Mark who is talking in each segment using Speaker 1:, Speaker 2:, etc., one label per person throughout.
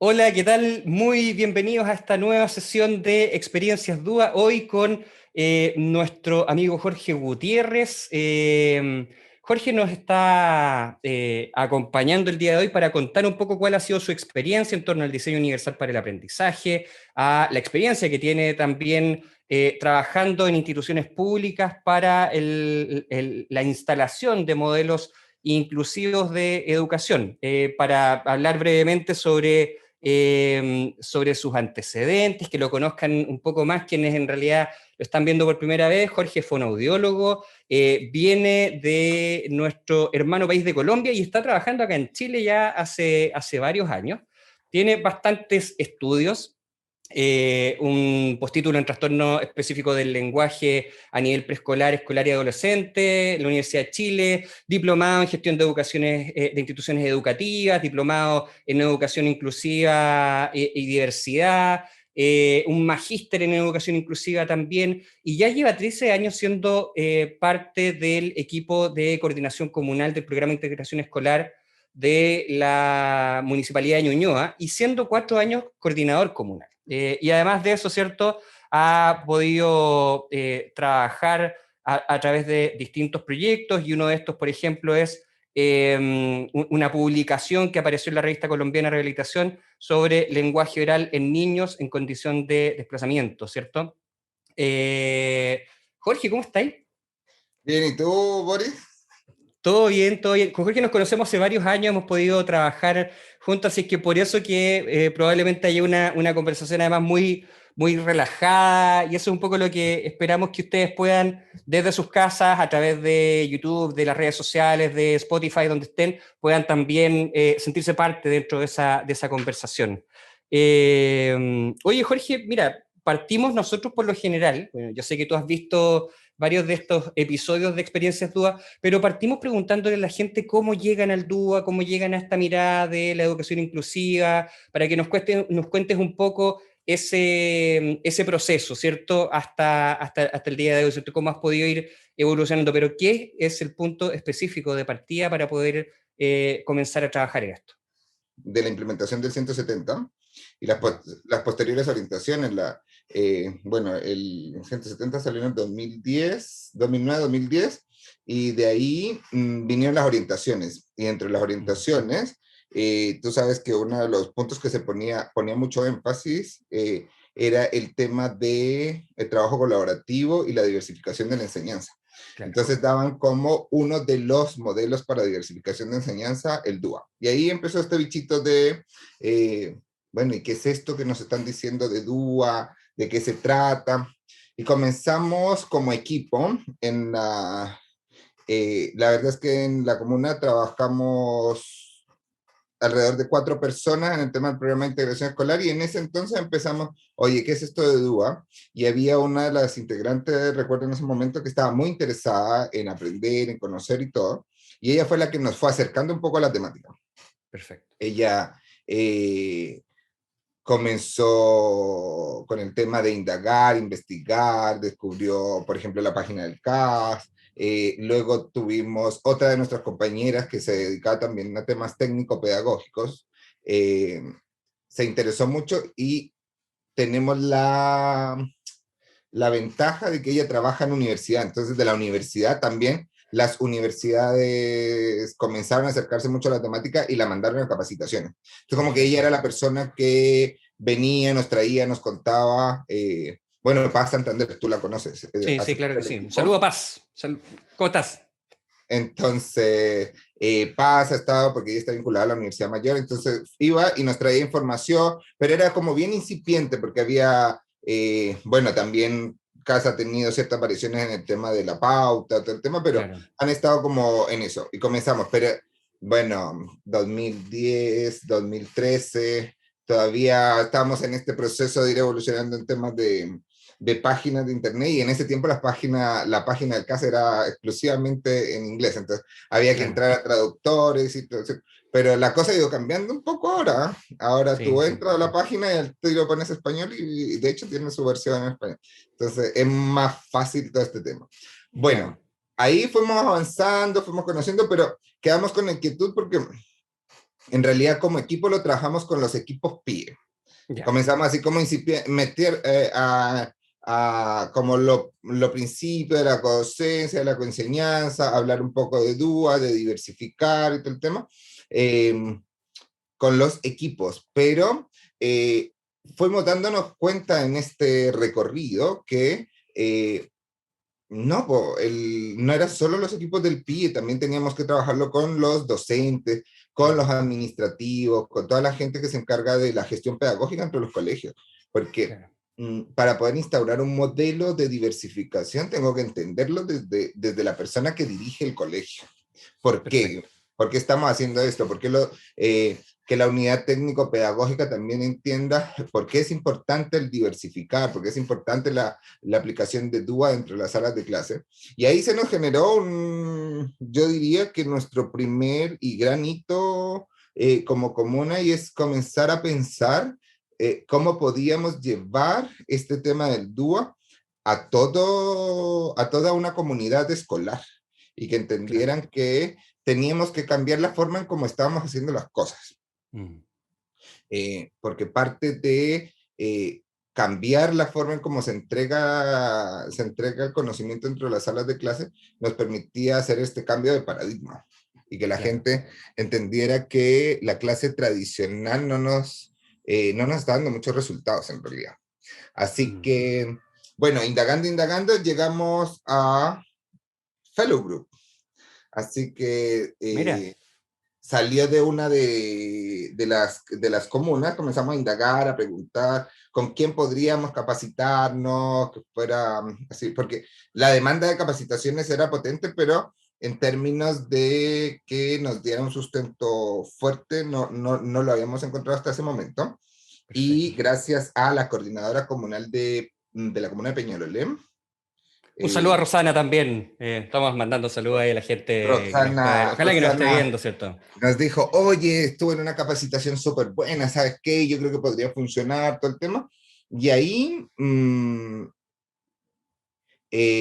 Speaker 1: Hola, ¿qué tal? Muy bienvenidos a esta nueva sesión de Experiencias DUA, hoy con nuestro amigo Jorge Gutiérrez. Jorge nos está acompañando el día de hoy para contar un poco cuál ha sido su experiencia en torno al diseño universal para el aprendizaje, a la experiencia que tiene también trabajando en instituciones públicas para la instalación de modelos inclusivos de educación, para hablar brevemente sobre sus antecedentes, que lo conozcan un poco más quienes en realidad lo están viendo por primera vez. Jorge fue un audiólogo, viene de nuestro hermano país de Colombia y está trabajando acá en Chile ya hace varios años. Tiene bastantes estudios, un postítulo en trastorno específico del lenguaje a nivel preescolar, escolar y adolescente, la Universidad de Chile, diplomado en gestión de educaciones, de instituciones educativas, diplomado en educación inclusiva y diversidad, un magíster en educación inclusiva también, y ya lleva 13 años siendo parte del equipo de coordinación comunal del programa de integración escolar de la Municipalidad de Ñuñoa y siendo 4 años coordinador comunal. Y además de eso, ¿cierto? Ha podido trabajar a través de distintos proyectos y uno de estos, por ejemplo, es una publicación que apareció en la revista colombiana Rehabilitación sobre lenguaje oral en niños en condición de desplazamiento, ¿cierto? Jorge, ¿cómo estáis?
Speaker 2: Bien, ¿y tú, Boris?
Speaker 1: Todo bien, todo bien. Con Jorge nos conocemos hace varios años, hemos podido trabajar juntos, así que por eso que probablemente haya una conversación además muy relajada, y eso es un poco lo que esperamos que ustedes puedan, desde sus casas, a través de YouTube, de las redes sociales, de Spotify, donde estén, puedan también sentirse parte dentro de esa conversación. Oye, Jorge, mira, partimos nosotros por lo general, bueno, yo sé que tú has visto varios de estos episodios de Experiencias DUA, pero partimos preguntándole a la gente cómo llegan al DUA, cómo llegan a esta mirada de la educación inclusiva, para que nos cuentes un poco ese proceso, ¿cierto? Hasta el día de hoy, ¿cierto? Cómo has podido ir evolucionando, pero ¿qué es el punto específico de partida para poder comenzar a trabajar en esto?
Speaker 2: De la implementación del 170 y las posteriores orientaciones. Bueno, el 170 salió en el 2010, 2009, 2010, y de ahí vinieron las orientaciones. Y entre las orientaciones, tú sabes que uno de los puntos que se ponía mucho énfasis era el tema de el trabajo colaborativo y la diversificación de la enseñanza.
Speaker 1: Claro.
Speaker 2: Entonces daban como uno de los modelos para diversificación de enseñanza el DUA. Y ahí empezó este bichito de, bueno, ¿y qué es esto que nos están diciendo de DUA? ¿De qué se trata? Y comenzamos como equipo la verdad es que en la comuna trabajamos alrededor de 4 personas en el tema del programa de integración escolar, y en ese entonces empezamos, oye, ¿qué es esto de DUA? Y había una de las integrantes, recuerdo en ese momento, que estaba muy interesada en aprender, en conocer y todo, y ella fue la que nos fue acercando un poco a la temática.
Speaker 1: Perfecto.
Speaker 2: Ella comenzó con el tema de indagar, investigar, descubrió, por ejemplo, la página del CAS. Luego tuvimos otra de nuestras compañeras que se dedicaba también a temas técnico-pedagógicos. Se interesó mucho y tenemos la ventaja de que ella trabaja en universidad. Entonces, de la universidad también, las universidades comenzaron a acercarse mucho a la temática y la mandaron a capacitaciones. Entonces, como que ella era la persona que venía, nos traía, nos contaba. Bueno, Paz Santander, tú la conoces,
Speaker 1: Sí, sí,
Speaker 2: hace
Speaker 1: claro
Speaker 2: parte
Speaker 1: que
Speaker 2: del
Speaker 1: sí. Un saludo
Speaker 2: equipo.
Speaker 1: a Paz. ¿Cómo estás?
Speaker 2: Entonces, Paz ha estado porque ella está vinculada a la Universidad Mayor, entonces iba y nos traía información, pero era como bien incipiente porque había, bueno, también Casa ha tenido ciertas variaciones en el tema de la pauta, todo el tema, pero
Speaker 1: Claro.
Speaker 2: han estado como en eso y comenzamos, pero bueno, 2010, 2013, todavía estamos en este proceso de ir evolucionando en temas de páginas de internet, y en ese tiempo la página del CAS era exclusivamente en inglés, entonces había que
Speaker 1: Claro.
Speaker 2: entrar a traductores y todo eso. Pero la cosa ha ido cambiando un poco ahora. Ahora
Speaker 1: Sí,
Speaker 2: tú
Speaker 1: sí.
Speaker 2: entras a la página y al tiro pones español, y de hecho tiene su versión en español. Entonces es más fácil todo este tema.
Speaker 1: Claro.
Speaker 2: Bueno, ahí fuimos avanzando, fuimos conociendo, pero quedamos con inquietud porque en realidad como equipo lo trabajamos con los equipos PIE.
Speaker 1: Ya,
Speaker 2: Comenzamos así como meter como lo principio de la docencia, de la coenseñanza, hablar un poco de DUA, de diversificar y todo el tema, eh, con los equipos, pero eh, fuimos dándonos cuenta en este recorrido que no, no era solo los equipos del PIE, también teníamos que trabajarlo con los docentes, con los administrativos, con toda la gente que se encarga de la gestión pedagógica entre los colegios, porque
Speaker 1: claro,
Speaker 2: para poder instaurar un modelo de diversificación tengo que entenderlo desde la persona que dirige el colegio. ¿Por qué?
Speaker 1: perfecto.
Speaker 2: ¿Por qué estamos haciendo esto? ¿Por qué que la unidad técnico-pedagógica también entienda por qué es importante el diversificar, por qué es importante la aplicación de DUA dentro de las salas de clase? Y ahí se nos generó yo diría que nuestro primer y gran hito como comuna, y es comenzar a pensar cómo podíamos llevar este tema del DUA a toda una comunidad escolar y que
Speaker 1: Claro.
Speaker 2: entendieran que teníamos que cambiar la forma en cómo estábamos haciendo las cosas.
Speaker 1: Mm,
Speaker 2: Porque parte de cambiar la forma en cómo se entrega el conocimiento dentro de las salas de clase nos permitía hacer este cambio de paradigma y que la
Speaker 1: claro.
Speaker 2: gente entendiera que la clase tradicional no nos está dando muchos resultados en realidad. Así
Speaker 1: Mm.
Speaker 2: que, bueno, indagando, llegamos a Fellow Group. Así que
Speaker 1: Mira,
Speaker 2: salió de una de las comunas, comenzamos a indagar, a preguntar con quién podríamos capacitarnos, que fuera así, porque la demanda de capacitaciones era potente, pero en términos de que nos diera un sustento fuerte, no lo habíamos encontrado hasta ese momento. Y
Speaker 1: perfecto.
Speaker 2: gracias a la coordinadora comunal de la comuna de Peñalolén,
Speaker 1: Un saludo a
Speaker 2: eh,
Speaker 1: Rosana también. Estamos mandando saludos ahí a la gente que nos está. Ojalá que nos esté
Speaker 2: Rosana
Speaker 1: viendo, ¿cierto?
Speaker 2: nos dijo, oye, estuve en una capacitación súper buena, ¿sabes qué? Yo creo que podría funcionar todo el tema. Y ahí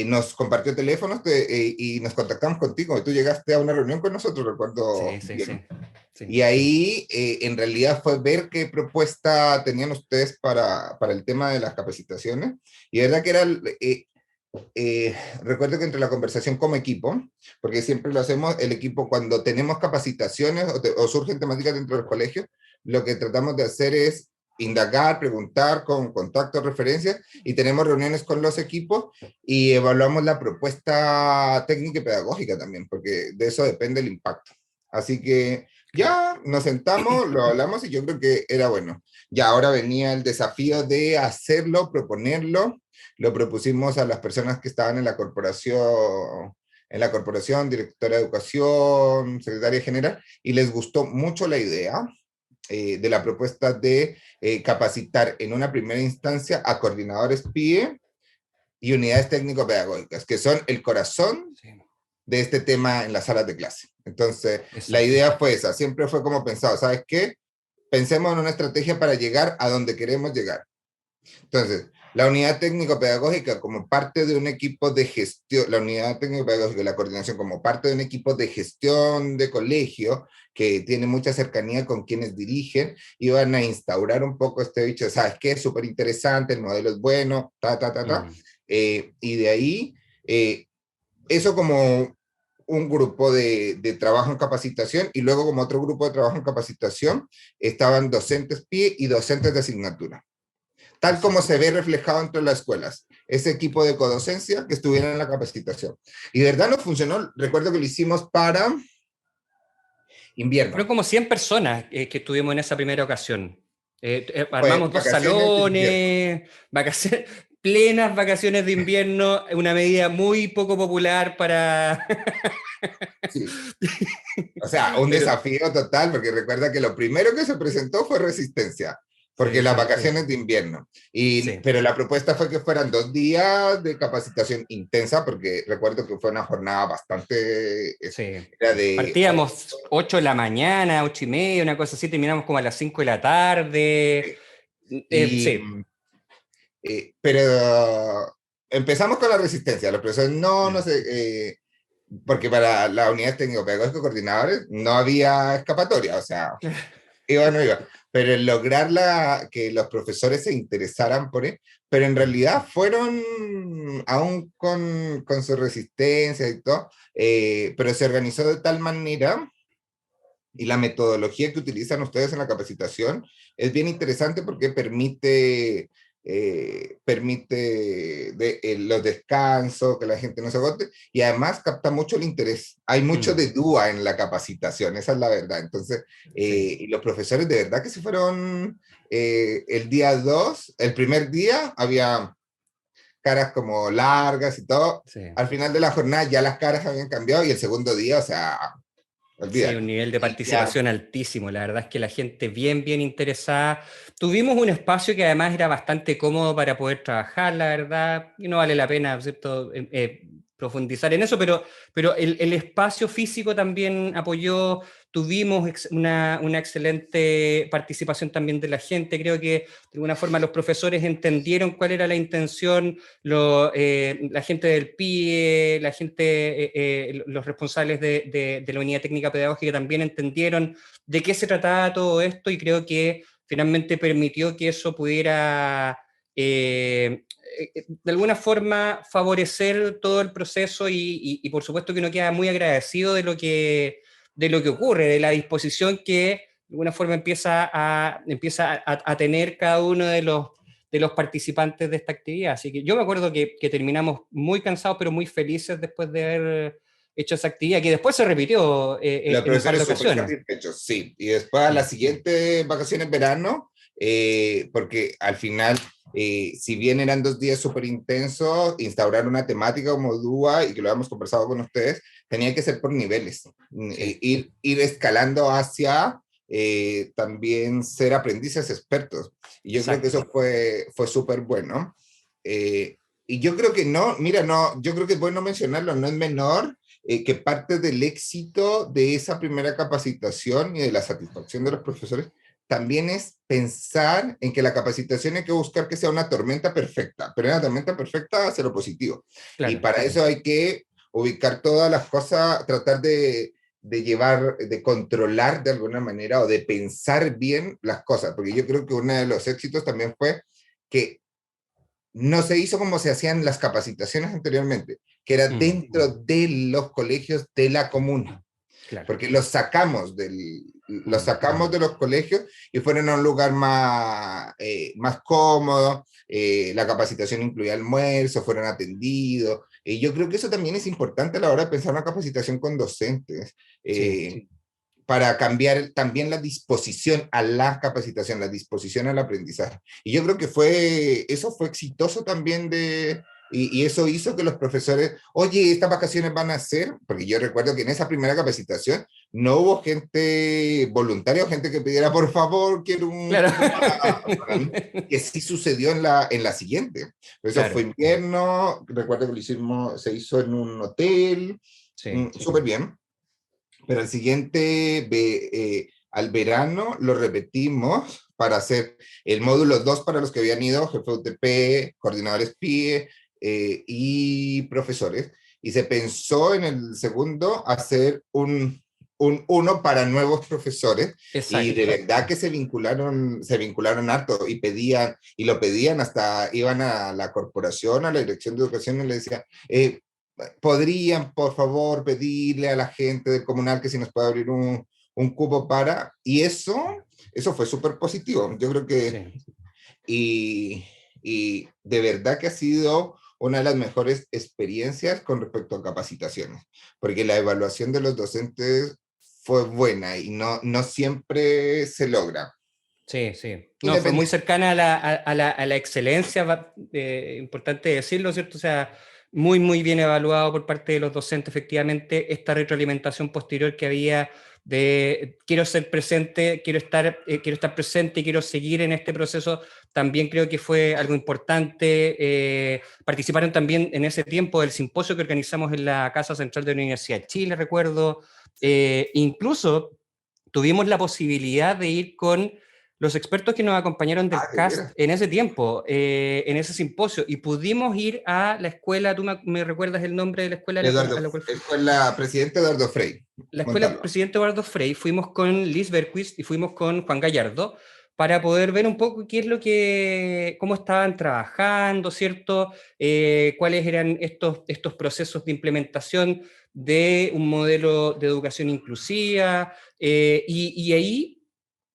Speaker 2: nos compartió teléfonos y nos contactamos contigo. Y tú llegaste a una reunión con nosotros, recuerdo
Speaker 1: Sí, sí,
Speaker 2: bien.
Speaker 1: sí. Sí.
Speaker 2: Y ahí en realidad fue ver qué propuesta tenían ustedes para el tema de las capacitaciones. Y verdad que era recuerdo que entre la conversación como equipo, porque siempre lo hacemos, el equipo cuando tenemos capacitaciones o surgen temáticas dentro del colegio, lo que tratamos de hacer es indagar, preguntar con contactos, referencias, y tenemos reuniones con los equipos y evaluamos la propuesta técnica y pedagógica también, porque de eso depende el impacto. Así que
Speaker 1: Claro.
Speaker 2: ya nos sentamos, lo hablamos y yo creo que era bueno. Ya ahora venía el desafío de hacerlo, proponerlo. Lo propusimos a las personas que estaban en la corporación, directora de educación, secretaria general, y les gustó mucho la idea de la propuesta de capacitar en una primera instancia a coordinadores PIE y unidades técnico-pedagógicas, que son el corazón
Speaker 1: Sí,
Speaker 2: de este tema en las salas de clase. Entonces, la
Speaker 1: eso.
Speaker 2: idea fue esa, siempre fue como pensado, ¿sabes qué? Pensemos en una estrategia para llegar a donde queremos llegar. Entonces, la unidad técnico-pedagógica como parte de un equipo de gestión, la unidad técnico-pedagógica y la coordinación como parte de un equipo de gestión de colegio que tiene mucha cercanía con quienes dirigen, iban a instaurar un poco este dicho, ¿sabes qué? Es súper interesante, el modelo es bueno, ta.
Speaker 1: Mm,
Speaker 2: Y de ahí, eh, eso como un grupo de trabajo en capacitación y luego como otro grupo de trabajo en capacitación estaban docentes PIE y docentes de asignatura tal como
Speaker 1: perfecto.
Speaker 2: se ve reflejado entre las escuelas, ese equipo de codocencia que estuviera en la capacitación. Y de verdad nos funcionó, recuerdo que lo hicimos para
Speaker 1: Fueron
Speaker 2: invierno,
Speaker 1: como 100 personas que estuvimos en esa primera ocasión.
Speaker 2: fue
Speaker 1: Armamos dos
Speaker 2: vacaciones de invierno.
Speaker 1: salones, vacaciones, plenas vacaciones de invierno, una medida muy poco popular para...
Speaker 2: Sí, o sea, un
Speaker 1: Pero
Speaker 2: desafío total, porque recuerda que lo primero que se presentó fue resistencia, porque
Speaker 1: sí,
Speaker 2: las
Speaker 1: sí, sí,
Speaker 2: vacaciones de invierno.
Speaker 1: sí,
Speaker 2: Pero la propuesta fue que fueran 2 días de capacitación intensa, porque recuerdo que fue una jornada bastante,
Speaker 1: sí.
Speaker 2: era de
Speaker 1: Partíamos 8 de la mañana, 8:30, una cosa así, terminamos como a las 5 de la tarde.
Speaker 2: y
Speaker 1: Sí.
Speaker 2: pero empezamos con la resistencia. Los profesores, no
Speaker 1: Mm.
Speaker 2: sé. porque para las unidades técnico-pedagógicas coordinadores no había escapatoria, o sea, iba o no iba, pero el lograr que los profesores se interesaran por él, pero en realidad fueron, aún con su resistencia y todo, pero se organizó de tal manera y la metodología que utilizan ustedes en la capacitación es bien interesante porque permite los descansos, que la gente no se agote, y además capta mucho el interés. Hay mucho de duda en la capacitación, esa es la verdad. Entonces,
Speaker 1: Sí.
Speaker 2: y los profesores de verdad que se fueron el día 2, el primer día había caras como largas y todo.
Speaker 1: Sí.
Speaker 2: Al final de la jornada ya las caras habían cambiado y el segundo día, o sea,
Speaker 1: Sí, un
Speaker 2: olvídalo.
Speaker 1: nivel de
Speaker 2: Y ya,
Speaker 1: participación altísimo. La verdad es que la gente bien, bien interesada. Tuvimos un espacio que además era bastante cómodo para poder trabajar, la verdad, y no vale la pena, ¿cierto? Profundizar en eso, pero el espacio físico también apoyó. Tuvimos una excelente participación también de la gente. Creo que de alguna forma los profesores entendieron cuál era la intención, la gente del PIE, la gente, los responsables de la unidad técnica pedagógica también entendieron de qué se trataba todo esto y creo que finalmente permitió que eso pudiera de alguna forma favorecer todo el proceso y por supuesto que uno queda muy agradecido de lo que ocurre, de la disposición que de alguna forma empieza a tener cada uno de los participantes de esta actividad. Así que yo me acuerdo que terminamos muy cansados, pero muy felices después de haber hecho esa actividad, que después se repitió
Speaker 2: los
Speaker 1: en un par
Speaker 2: profesores
Speaker 1: de
Speaker 2: súper
Speaker 1: ocasiones.
Speaker 2: satisfechos, sí. Y después a las
Speaker 1: Sí,
Speaker 2: siguientes vacaciones verano, porque al final, si bien eran 2 días súper intensos, instaurar una temática como DUA y que lo habíamos conversado con ustedes, tenía que ser por niveles,
Speaker 1: sí,
Speaker 2: ir escalando hacia también ser aprendices expertos. Y yo creo que
Speaker 1: exacto.
Speaker 2: eso fue súper bueno. Y yo creo que no, mira, no, yo creo que es bueno mencionarlo, no es menor que parte del éxito de esa primera capacitación y de la satisfacción de los profesores también es pensar en que la capacitación hay que buscar que sea una tormenta perfecta, pero en la tormenta perfecta hacer lo positivo. Y
Speaker 1: Claro.
Speaker 2: para eso hay que ubicar todas las cosas, tratar de llevar, de controlar de alguna manera o de pensar bien las cosas, porque yo creo que uno de los éxitos también fue que no se hizo como se hacían las capacitaciones anteriormente, que era
Speaker 1: Mm,
Speaker 2: dentro de los colegios de la comuna,
Speaker 1: claro.
Speaker 2: porque los
Speaker 1: Mm,
Speaker 2: sacamos de los colegios y fueron a un lugar más cómodo, la capacitación incluía almuerzo, fueron atendidos, y yo creo que eso también es importante a la hora de pensar una capacitación con docentes.
Speaker 1: sí.
Speaker 2: Para cambiar también la disposición a la capacitación, la disposición al aprendizaje. Y yo creo que eso fue exitoso también y eso hizo que los profesores, oye, estas vacaciones van a ser, porque yo recuerdo que en esa primera capacitación no hubo gente voluntaria o gente que pidiera, por favor, quiero un
Speaker 1: Claro.
Speaker 2: cupo para mí, que sí sucedió en la siguiente. Eso fue
Speaker 1: Claro.
Speaker 2: invierno, recuerdo que lo hicimos, se hizo en un hotel,
Speaker 1: Sí.
Speaker 2: súper bien, pero el siguiente, al verano, lo repetimos para hacer el módulo 2 para los que habían ido, jefe UTP, coordinadores PIE y profesores. Y se pensó en el segundo hacer un uno para nuevos profesores y de
Speaker 1: Exacto.
Speaker 2: verdad que se vincularon harto y lo pedían hasta iban a la corporación, a la dirección de educación y le decían, podrían, por favor, pedirle a la gente del comunal que si nos puede abrir un cupo y eso fue súper positivo. Yo creo que,
Speaker 1: Sí.
Speaker 2: y, y de verdad que ha sido una de las mejores experiencias con respecto a capacitaciones, porque la evaluación de los docentes fue buena y no siempre se logra.
Speaker 1: Sí, sí. No, fue muy
Speaker 2: Independiente.
Speaker 1: cercana a la excelencia, importante decirlo, ¿cierto? O sea, muy, muy bien evaluado por parte de los docentes, efectivamente, esta retroalimentación posterior que había de quiero ser presente, quiero estar presente y quiero seguir en este proceso, también creo que fue algo importante. Participaron también en ese tiempo del simposio que organizamos en la Casa Central de la Universidad de Chile, recuerdo. Incluso tuvimos la posibilidad de ir con los expertos que nos acompañaron del
Speaker 2: Ah, de
Speaker 1: CAST
Speaker 2: veras.
Speaker 1: en ese tiempo, en ese simposio, y pudimos ir a la escuela, ¿tú me recuerdas el nombre de la escuela
Speaker 2: Eduardo,
Speaker 1: a la cual
Speaker 2: fue la presidenta Eduardo Frei
Speaker 1: la escuela
Speaker 2: Montalva.
Speaker 1: Presidente Eduardo Frei, fuimos con Liz Berquist y fuimos con Juan Gallardo para poder ver un poco qué es lo que, cómo estaban trabajando, ¿cierto? Cuáles eran estos procesos de implementación de un modelo de educación inclusiva, y ahí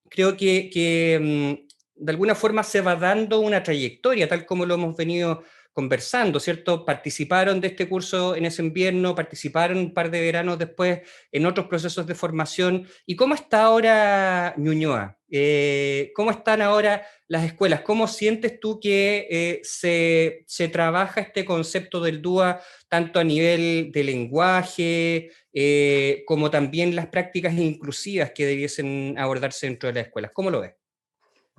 Speaker 1: creo de alguna forma se va dando una trayectoria, tal como lo hemos venido conversando, ¿cierto? Participaron de este curso en ese invierno, participaron un par de veranos después en otros procesos de formación. ¿Y cómo está ahora Ñuñoa? ¿Cómo están ahora las escuelas? ¿Cómo sientes tú que se trabaja este concepto del DUA tanto a nivel de lenguaje, como también las prácticas inclusivas que debiesen abordarse dentro de las escuelas? ¿Cómo lo ves?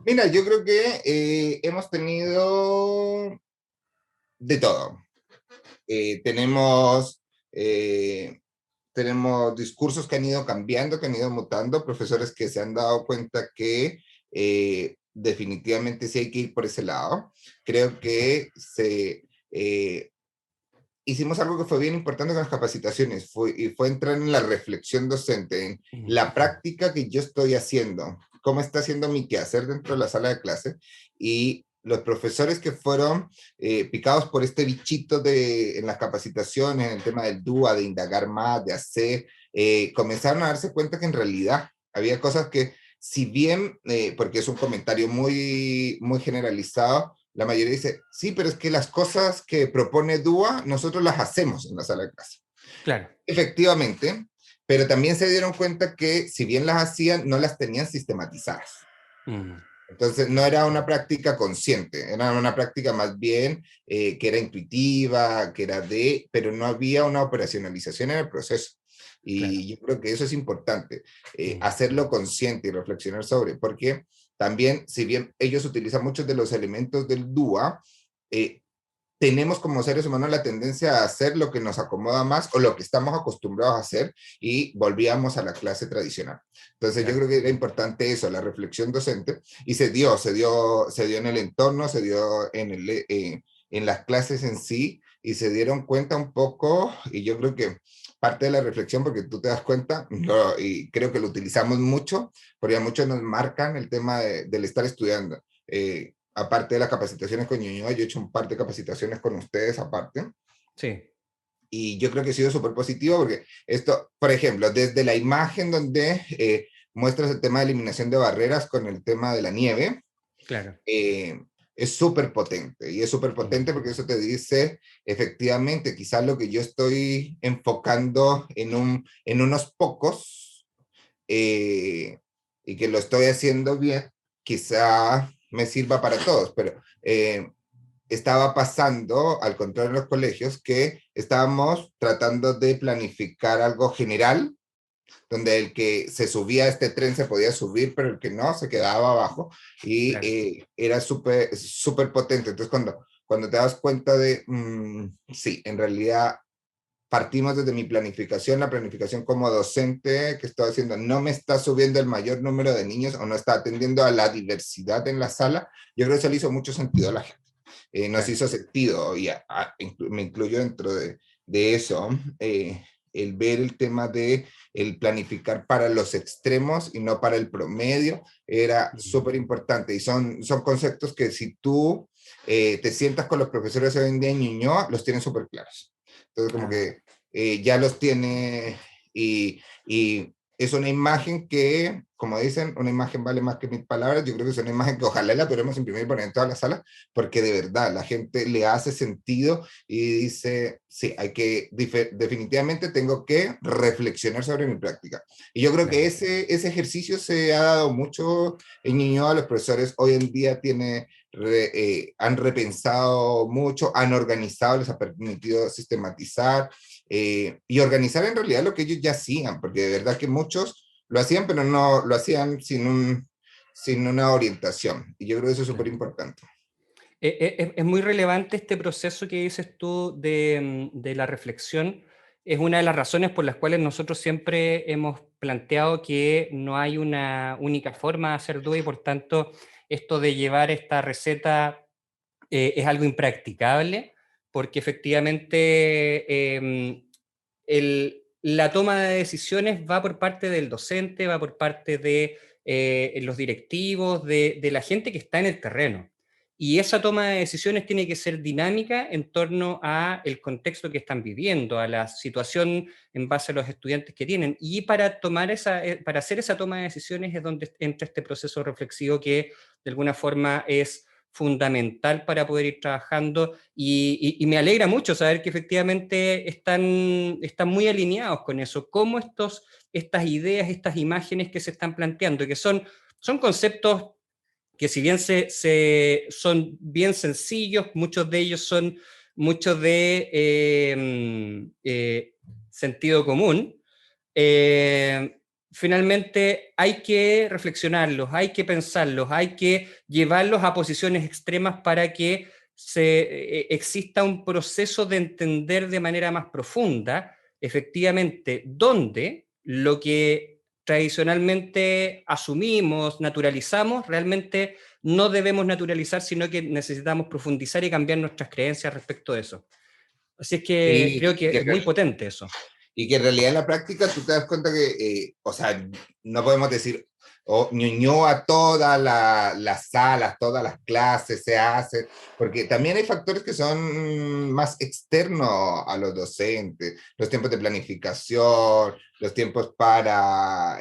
Speaker 2: Mira, yo creo que hemos tenido de todo. Eh, tenemos, eh, tenemos discursos que han ido cambiando, que han ido mutando, profesores que se han dado cuenta que definitivamente sí hay que ir por ese lado. Creo que hicimos algo que fue bien importante con las capacitaciones, y fue entrar en la reflexión docente, en la práctica que yo estoy haciendo, cómo está haciendo mi quehacer dentro de la sala de clase, y los profesores que fueron picados por este bichito en las capacitaciones, en el tema del DUA, de indagar más, de hacer, comenzaron a darse cuenta que en realidad había cosas que, si bien, porque es un comentario muy generalizado, la mayoría dice, sí, pero es que las cosas que propone DUA, nosotros las hacemos en la sala de clase.
Speaker 1: Claro.
Speaker 2: Efectivamente, pero también se dieron cuenta que si bien las hacían, no las tenían sistematizadas.
Speaker 1: Mm.
Speaker 2: Entonces, no era una práctica consciente, era una práctica más bien que era intuitiva, pero no había una operacionalización en el proceso.
Speaker 1: Claro.
Speaker 2: Y yo creo que eso es importante,
Speaker 1: Mm.
Speaker 2: hacerlo consciente y reflexionar sobre, porque también, si bien ellos utilizan muchos de los elementos del DUA, eh, tenemos como seres humanos la tendencia a hacer lo que nos acomoda más o lo que estamos acostumbrados a hacer, y volvíamos a la clase tradicional. Entonces yo
Speaker 1: Claro.
Speaker 2: creo que era importante eso, la reflexión docente, y se dio en el entorno, se dio en las clases en sí, y se dieron cuenta un poco, y yo creo que parte de la reflexión, porque tú te das cuenta, y creo que lo utilizamos mucho, porque a muchos nos marcan el tema del estar estudiando. Aparte de las capacitaciones con Ñuñoa, yo he hecho un par de capacitaciones con ustedes aparte,
Speaker 1: Sí,
Speaker 2: y yo creo que ha sido súper positivo porque esto, por ejemplo, desde la imagen donde muestras el tema de eliminación de barreras con el tema de la nieve,
Speaker 1: claro.
Speaker 2: eh, es súper potente, y es súper
Speaker 1: Mm.
Speaker 2: potente porque eso te dice, efectivamente, quizás lo que yo estoy enfocando en unos pocos, eh, y que lo estoy haciendo bien, quizá me sirva para todos, pero estaba pasando, al contrario en los colegios, que estábamos tratando de planificar algo general, donde el que se subía a este tren se podía subir, pero el que no se quedaba abajo, y
Speaker 1: Claro.
Speaker 2: era súper potente. Entonces, cuando te das cuenta de, sí, en realidad partimos desde mi planificación, la planificación como docente que estoy haciendo no me está subiendo el mayor número de niños o no está atendiendo a la diversidad en la sala, yo creo que eso le hizo mucho sentido a la gente. Nos
Speaker 1: Claro.
Speaker 2: hizo sentido, y me incluyo dentro de eso, el ver el tema de el planificar para los extremos y no para el promedio era
Speaker 1: Mm.
Speaker 2: súper importante, y son conceptos que si tú te sientas con los profesores hoy en día en Ñuñoa, los tienen súper claros. Entonces, como
Speaker 1: Ah,
Speaker 2: que ya los tiene, y es una imagen que, como dicen, una imagen vale más que mil palabras. Yo creo que es una imagen que ojalá la podamos imprimir y poner en todas las salas, porque de verdad la gente le hace sentido y dice, sí, definitivamente tengo que reflexionar sobre mi práctica. Y yo creo que
Speaker 1: claro.
Speaker 2: ese ejercicio se ha dado mucho en Ñuñoa. Los profesores hoy en día han repensado mucho, han organizado, les ha permitido sistematizar, y organizar en realidad lo que ellos ya hacían, porque de verdad que muchos lo hacían, pero no lo hacían sin una orientación. Y yo creo que eso es súper
Speaker 1: Claro.
Speaker 2: importante.
Speaker 1: Es muy relevante este proceso que dices tú de la reflexión, es una de las razones por las cuales nosotros siempre hemos planteado que no hay una única forma de hacer DUA y por tanto esto de llevar esta receta es algo impracticable, porque efectivamente la toma de decisiones va por parte del docente, va por parte de los directivos, de la gente que está en el terreno. Y esa toma de decisiones tiene que ser dinámica en torno a el contexto que están viviendo, a la situación en base a los estudiantes que tienen. Y para hacer esa toma de decisiones es donde entra este proceso reflexivo que de alguna forma es fundamental para poder ir trabajando y me alegra mucho saber que efectivamente están muy alineados con eso, cómo estas ideas, estas imágenes que se están planteando, que son conceptos que si bien son bien sencillos, muchos de ellos son muchos de sentido común, eh, finalmente hay que reflexionarlos, hay que pensarlos, hay que llevarlos a posiciones extremas para que exista un proceso de entender de manera más profunda, efectivamente, dónde lo que tradicionalmente asumimos, naturalizamos, realmente no debemos naturalizar, sino que necesitamos profundizar y cambiar nuestras creencias respecto de eso. Así es que
Speaker 2: Sí,
Speaker 1: creo que es muy potente eso.
Speaker 2: y que en realidad en la práctica tú te das cuenta que, o sea, no podemos decir, o ñoñó a todas las salas, todas las clases se hace, porque también hay factores que son más externos a los docentes, los tiempos de planificación, los tiempos para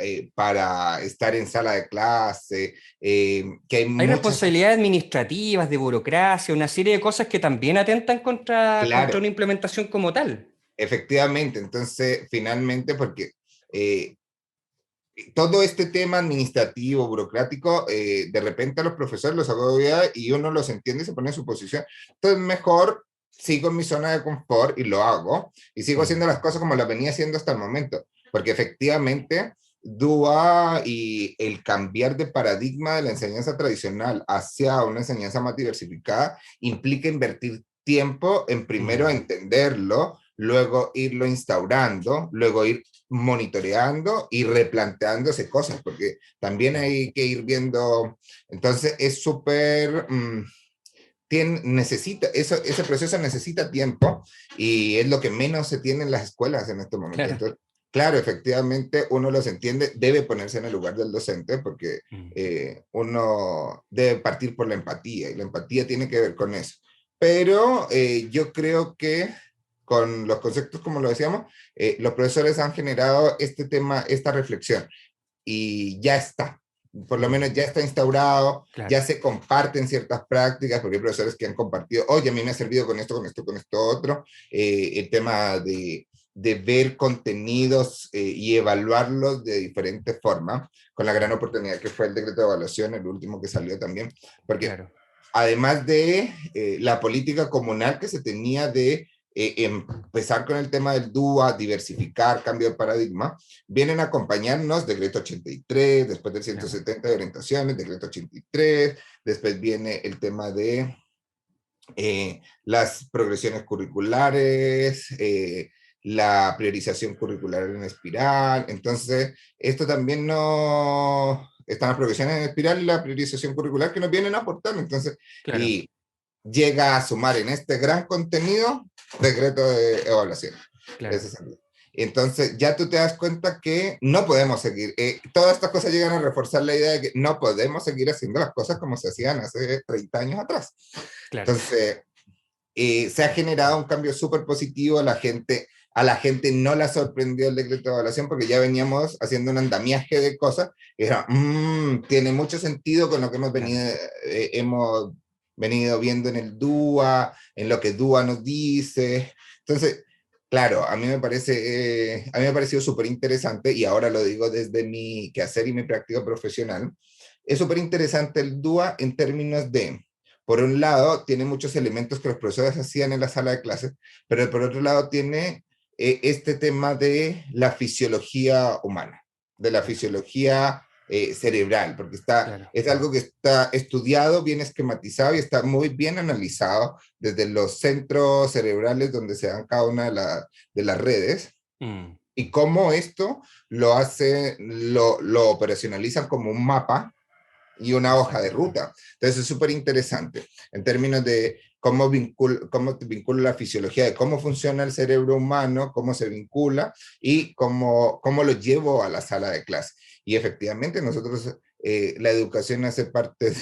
Speaker 2: estar en sala de clase, que hay
Speaker 1: Hay
Speaker 2: muchas,
Speaker 1: responsabilidades administrativas, de burocracia, una serie de cosas que también atentan contra
Speaker 2: claro,
Speaker 1: una implementación como tal.
Speaker 2: efectivamente, entonces finalmente porque... Eh, todo este tema administrativo, burocrático, de repente a los profesores los agobia y uno los entiende y se pone en su posición. Entonces, mejor sigo en mi zona de confort y lo hago, y sigo haciendo las cosas como las venía haciendo hasta el momento, porque efectivamente, DUA y el cambiar de paradigma de la enseñanza tradicional hacia una enseñanza más diversificada implica invertir tiempo en primero
Speaker 1: Mm,
Speaker 2: entenderlo, luego irlo instaurando, luego ir monitoreando y replanteándose cosas, porque también hay que ir viendo, entonces es súper, ese proceso necesita tiempo y es lo que menos se tiene en las escuelas en este momento.
Speaker 1: claro.
Speaker 2: Entonces, claro, efectivamente uno los entiende, debe ponerse en el lugar del docente porque
Speaker 1: Mm.
Speaker 2: uno debe partir por la empatía y la empatía tiene que ver con eso. Pero yo creo que con los conceptos, como lo decíamos, los profesores han generado este tema, esta reflexión y ya está. Por lo
Speaker 1: Mm,
Speaker 2: menos ya está instaurado,
Speaker 1: claro.
Speaker 2: ya se comparten ciertas prácticas, porque hay profesores que han compartido, oye, a mí me ha servido con esto otro, el tema de ver contenidos y evaluarlos de diferentes formas, con la gran oportunidad que fue el decreto de evaluación, el último que salió también, porque
Speaker 1: Claro.
Speaker 2: además de la política comunal que se tenía de empezar con el tema del DUA, diversificar, cambio de paradigma, vienen a acompañarnos decreto 83, después del
Speaker 1: Claro.
Speaker 2: 170 de orientaciones, decreto 83, después viene el tema de las progresiones curriculares, la priorización curricular en espiral. Entonces, esto también no... Están las progresiones en espiral y la priorización curricular que nos vienen a aportar. Entonces,
Speaker 1: Claro.
Speaker 2: y llega a sumar en este gran contenido decreto de evaluación.
Speaker 1: Claro.
Speaker 2: Ese es el... Entonces ya tú te das cuenta que no podemos seguir, todas estas cosas llegan a reforzar la idea de que no podemos seguir haciendo las cosas como se hacían hace 30 años atrás.
Speaker 1: Claro.
Speaker 2: Entonces, se ha generado un cambio súper positivo, a la gente no la sorprendió el decreto de evaluación porque ya veníamos haciendo un andamiaje de cosas, y era, tiene mucho sentido con lo que
Speaker 1: Claro.
Speaker 2: hemos venido viendo en el DUA, en lo que DUA nos dice. Entonces, claro, a mí me ha parecido súper interesante, y ahora lo digo desde mi quehacer y mi práctica profesional, es súper interesante el DUA en términos de por un lado, tiene muchos elementos que los profesores hacían en la sala de clases, pero por otro lado tiene este tema de la fisiología humana, de la
Speaker 1: Claro.
Speaker 2: fisiología cerebral, porque
Speaker 1: Claro.
Speaker 2: es algo que está estudiado, bien esquematizado y está muy bien analizado desde los centros cerebrales donde se dan cada una de las redes
Speaker 1: Mm,
Speaker 2: y cómo esto lo operacionalizan como un mapa y una hoja de
Speaker 1: exacto.
Speaker 2: ruta. Entonces es súper interesante en términos de cómo te vincula la fisiología, de cómo funciona el cerebro humano, cómo se vincula y cómo lo llevo a la sala de clase. Y efectivamente nosotros, la educación hace parte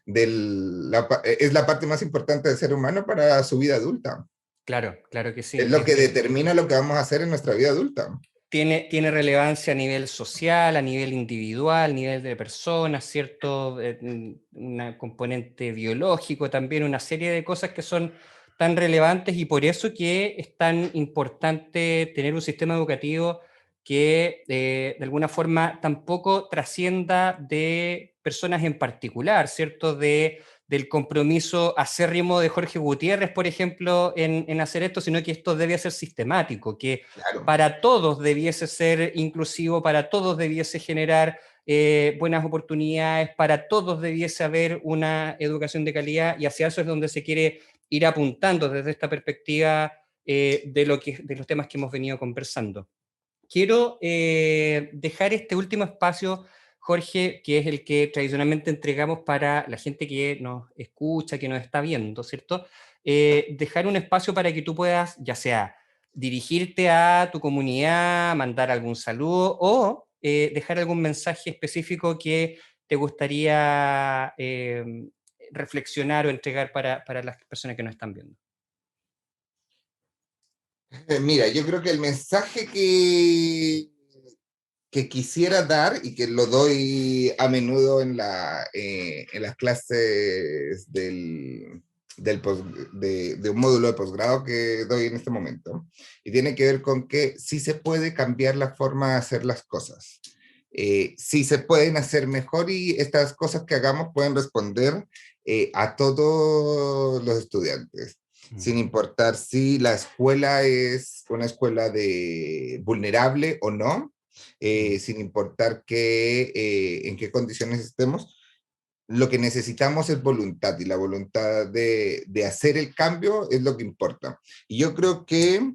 Speaker 2: es la parte más importante del ser humano para su vida adulta.
Speaker 1: Claro, claro que sí.
Speaker 2: Es lo que determina lo que vamos a hacer en nuestra vida adulta.
Speaker 1: Tiene relevancia a nivel social, a nivel individual, a nivel de personas, ¿cierto? Un componente biológico también, una serie de cosas que son tan relevantes y por eso que es tan importante tener un sistema educativo que de alguna forma tampoco trascienda de personas en particular, ¿cierto? Del compromiso acérrimo de Jorge Gutiérrez, por ejemplo, en hacer esto, sino que esto debe ser sistemático, que
Speaker 2: Claro.
Speaker 1: para todos debiese ser inclusivo, para todos debiese generar buenas oportunidades, para todos debiese haber una educación de calidad y hacia eso es donde se quiere ir apuntando desde esta perspectiva de los temas que hemos venido conversando. Quiero dejar este último espacio, Jorge, que es el que tradicionalmente entregamos para la gente que nos escucha, que nos está viendo, ¿cierto? Dejar un espacio para que tú puedas, ya sea dirigirte a tu comunidad, mandar algún saludo o dejar algún mensaje específico que te gustaría reflexionar o entregar para las personas que nos están viendo.
Speaker 2: Mira, yo creo que el mensaje que quisiera dar y que lo doy a menudo en las clases de un módulo de posgrado que doy en este momento. Y tiene que ver con que sí se puede cambiar la forma de hacer las cosas. Sí se pueden hacer mejor y estas cosas que hagamos pueden responder a todos los estudiantes
Speaker 1: Mm,
Speaker 2: sin importar si la escuela es una escuela de vulnerable o no,
Speaker 1: mm,
Speaker 2: sin importar en qué condiciones estemos. Lo que necesitamos es voluntad y la voluntad de hacer el cambio es lo que importa. Y yo creo que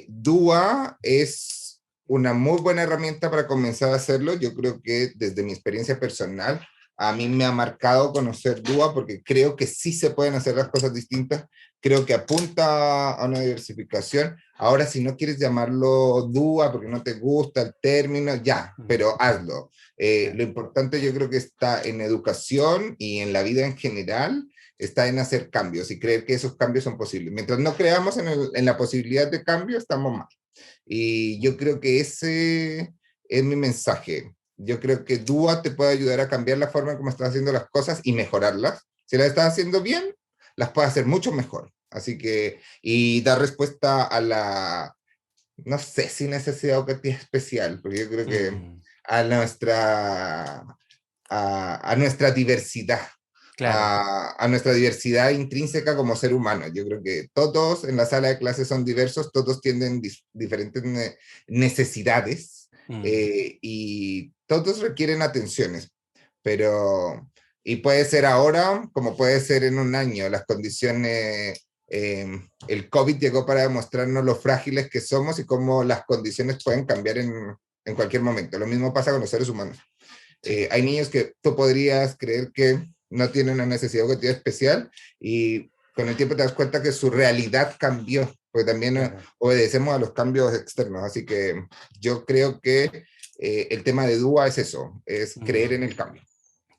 Speaker 2: DUA es una muy buena herramienta para comenzar a hacerlo. Yo creo que desde mi experiencia personal, a mí me ha marcado conocer DUA porque creo que sí se pueden hacer las cosas distintas. Creo que apunta a una diversificación. Ahora, si no quieres llamarlo DUA porque no te gusta el término, ya,
Speaker 1: mm,
Speaker 2: pero hazlo.
Speaker 1: claro,
Speaker 2: Lo importante yo creo que está en educación y en la vida en general, está en hacer cambios y creer que esos cambios son posibles. Mientras no creamos en la posibilidad de cambio, estamos mal. Y yo creo que ese es mi mensaje. Yo creo que DUA te puede ayudar a cambiar la forma en cómo estás haciendo las cosas y mejorarlas. Si las estás haciendo bien, las puedes hacer mucho mejor. Así que, y dar respuesta a no sé si necesidad educativa especial, porque yo creo que
Speaker 1: mm,
Speaker 2: a nuestra, a nuestra diversidad,
Speaker 1: claro.
Speaker 2: a nuestra diversidad intrínseca como ser humano. Yo creo que todos en la sala de clases son diversos, todos tienen diferentes necesidades
Speaker 1: Mm,
Speaker 2: y todos requieren atenciones, pero, y puede ser ahora como puede ser en un año, las condiciones el COVID llegó para demostrarnos lo frágiles que somos y cómo las condiciones pueden cambiar en cualquier momento. Lo mismo pasa con los seres humanos.
Speaker 1: sí.
Speaker 2: Hay niños que tú podrías creer que no tienen una necesidad educativa especial y con el tiempo te das cuenta que su realidad cambió, pues también
Speaker 1: Claro.
Speaker 2: obedecemos a los cambios externos. Así que yo creo que el tema de DUA es eso, es creer
Speaker 1: Mm,
Speaker 2: en el cambio.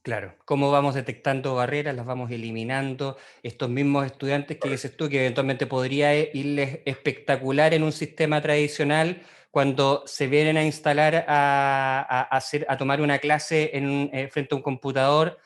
Speaker 1: claro. ¿Cómo vamos detectando barreras? Las vamos eliminando. Estos mismos estudiantes que dices tú, que eventualmente podría irles espectacular en un sistema tradicional, cuando se vienen a instalar a tomar una clase frente a un computador,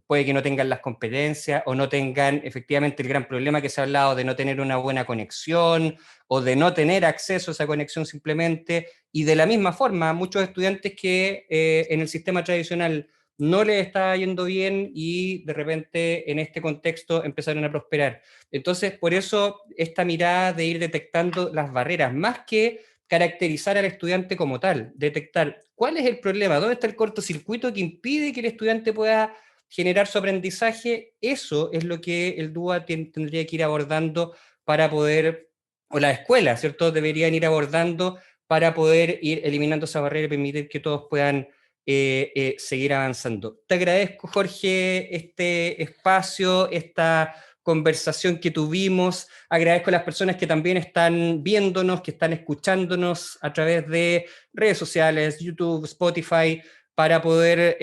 Speaker 1: puede que no tengan las competencias o no tengan efectivamente el gran problema que se ha hablado de no tener una buena conexión o de no tener acceso a esa conexión simplemente. Y de la misma forma, muchos estudiantes que en el sistema tradicional no les estaba yendo bien y de repente en este contexto empezaron a prosperar. Entonces, por eso esta mirada de ir detectando las barreras, más que caracterizar al estudiante como tal, detectar ¿Cuál es el problema? ¿Dónde está el cortocircuito que impide que el estudiante pueda generar su aprendizaje? Eso es lo que el DUA tendría que ir abordando para poder, o la escuela, ¿cierto? Deberían ir abordando para poder ir eliminando esa barrera y permitir que todos puedan seguir avanzando. Te agradezco, Jorge, este espacio, esta conversación que tuvimos. Agradezco a las personas que también están viéndonos, que están escuchándonos a través de redes sociales, YouTube, Spotify, para poder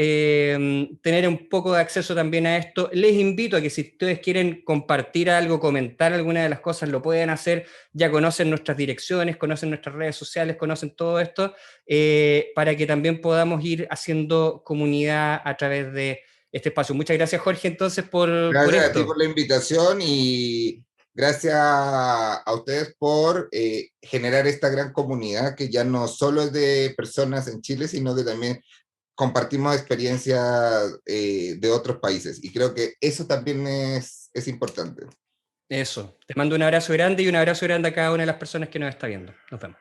Speaker 1: tener un poco de acceso también a esto. Les invito a que si ustedes quieren compartir algo, comentar alguna de las cosas, lo pueden hacer. Ya conocen nuestras direcciones, conocen nuestras redes sociales, conocen todo esto, para que también podamos ir haciendo comunidad a través de este espacio. Muchas gracias, Jorge, entonces, por
Speaker 2: Gracias a ti por
Speaker 1: esto.
Speaker 2: la invitación y gracias a ustedes por generar esta gran comunidad que ya no solo es de personas en Chile, sino que también compartimos experiencias de otros países. Y creo que eso también es importante.
Speaker 1: Eso. Te mando un abrazo grande y un abrazo grande a cada una de las personas que nos está viendo. Nos vemos.